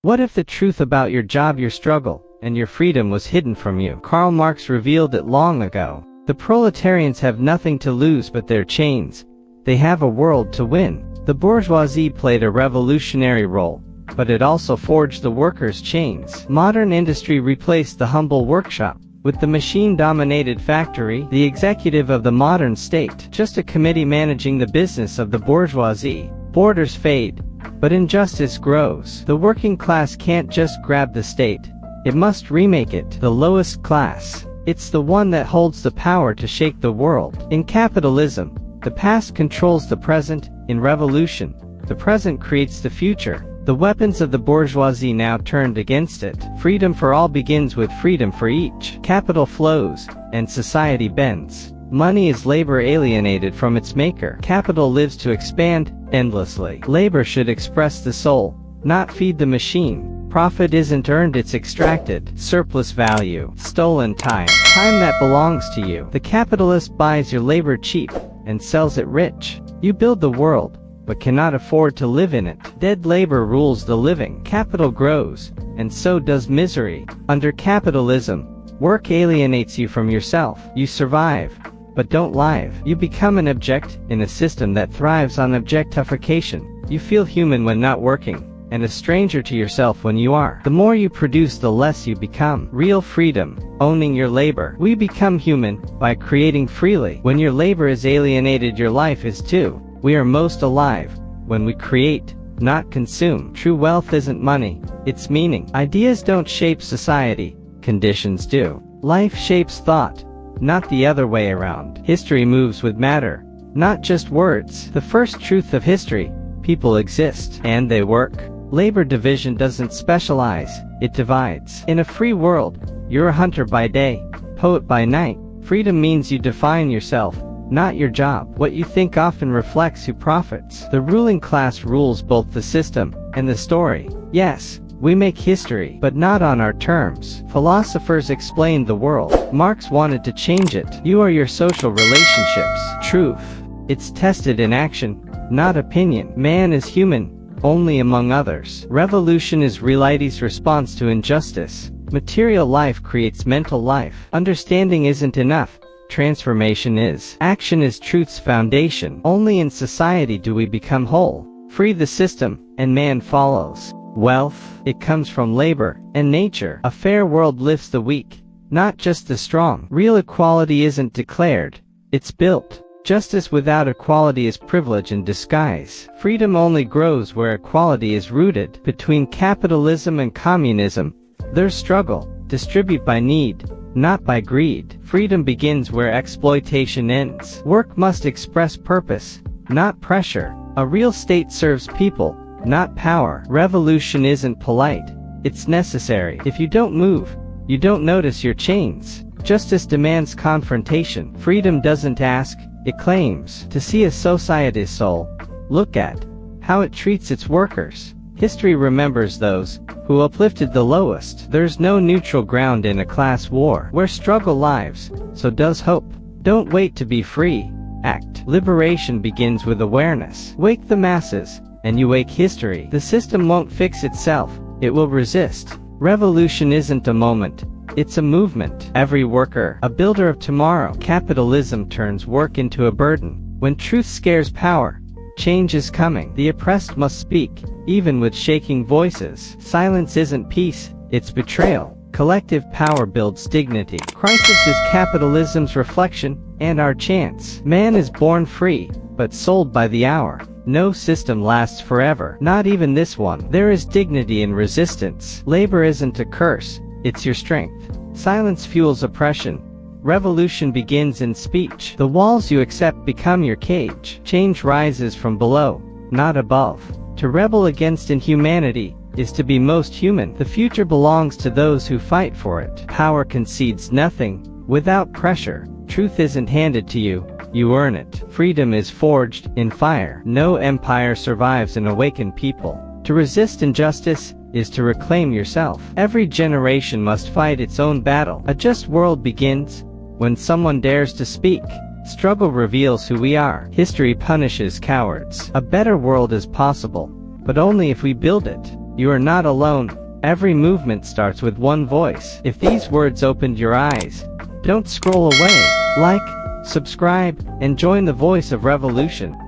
What if the truth about your job, your struggle, and your freedom was hidden from you? Karl Marx revealed it long ago. The proletarians have nothing to lose but their chains. They have a world to win. The bourgeoisie played a revolutionary role, but it also forged the workers' chains. Modern industry replaced the humble workshop with the machine-dominated factory, the executive of the modern state, just a committee managing the business of the bourgeoisie. Borders fade, but injustice grows. The working class can't just grab the state. It must remake it. The lowest class. It's the one that holds the power to shake the world. In capitalism, the past controls the present. In revolution, the present creates the future. The weapons of the bourgeoisie now turned against it. Freedom for all begins with freedom for each. Capital flows, and society bends. Money is labor alienated from its maker. Capital lives to expand endlessly. Labor should express the soul, not feed the machine. Profit isn't earned, it's extracted. Surplus value. Stolen time. Time that belongs to you. The capitalist buys your labor cheap and sells it rich. You build the world, but cannot afford to live in it. Dead labor rules the living. Capital grows, and so does misery. Under capitalism, work alienates you from yourself. You survive, but don't live. You become an object in a system that thrives on objectification. You feel human when not working, and a stranger to yourself when you are. The more you produce, the less you become. Real freedom, owning your labor. We become human by creating freely. When your labor is alienated, your life is too. We are most alive when we create, not consume. True wealth isn't money, it's meaning. Ideas don't shape society, conditions do. Life shapes thought, not the other way around. History moves with matter, not just words. The first truth of history: people exist, and they work. Labor division doesn't specialize, it divides. In a free world, you're a hunter by day, poet by night. Freedom means you define yourself, not your job. What you think often reflects who profits. The ruling class rules both the system and the story. Yes, we make history, but not on our terms. Philosophers explained the world. Marx wanted to change it. You are your social relationships. Truth. It's tested in action, not opinion. Man is human, only among others. Revolution is reality's response to injustice. Material life creates mental life. Understanding isn't enough. Transformation is. Action is truth's foundation. Only in society do we become whole. Free the system, and man follows. Wealth, it comes from labor and nature. A fair world lifts the weak, not just the strong. Real equality isn't declared, it's built. Justice without equality is privilege in disguise. Freedom only grows where equality is rooted. Between capitalism and communism, there's struggle. Distribute by need, not by greed. Freedom begins where exploitation ends. Work must express purpose, not pressure. A real state serves people, not power. Revolution isn't polite, it's necessary. If you don't move, you don't notice your chains. Justice demands confrontation. Freedom doesn't ask, it claims. To see a society's soul, look at how it treats its workers. History remembers those who uplifted the lowest. There's no neutral ground in a class war. Where struggle lives, so does hope. Don't wait to be free, act. Liberation begins with awareness. Wake the masses, and you wake history. The system won't fix itself, it will resist. Revolution isn't a moment, it's a movement. Every worker, a builder of tomorrow. Capitalism turns work into a burden. When truth scares power, change is coming. The oppressed must speak, even with shaking voices. Silence isn't peace, it's betrayal. Collective power builds dignity. Crisis is capitalism's reflection, and our chance. Man is born free, but sold by the hour. No system lasts forever, not even this one. There is dignity in resistance. Labor isn't a curse, it's your strength. Silence fuels oppression. Revolution begins in speech. The walls you accept become your cage. Change rises from below, not above. To rebel against inhumanity is to be most human. The future belongs to those who fight for it. Power concedes nothing without pressure. Truth isn't handed to you, you earn it. Freedom is forged in fire. No empire survives an awakened people. To resist injustice is to reclaim yourself. Every generation must fight its own battle. A just world begins when someone dares to speak. Struggle reveals who we are. History punishes cowards. A better world is possible, but only if we build it. You are not alone. Every movement starts with one voice. If these words opened your eyes, don't scroll away. Like, subscribe, and join the voice of revolution.